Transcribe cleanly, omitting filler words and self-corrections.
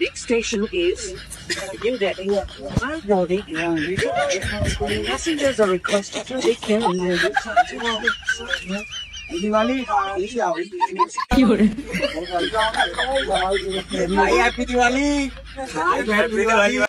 Next station is New Delhi. Passengers are requested to take care of their Happy Diwali!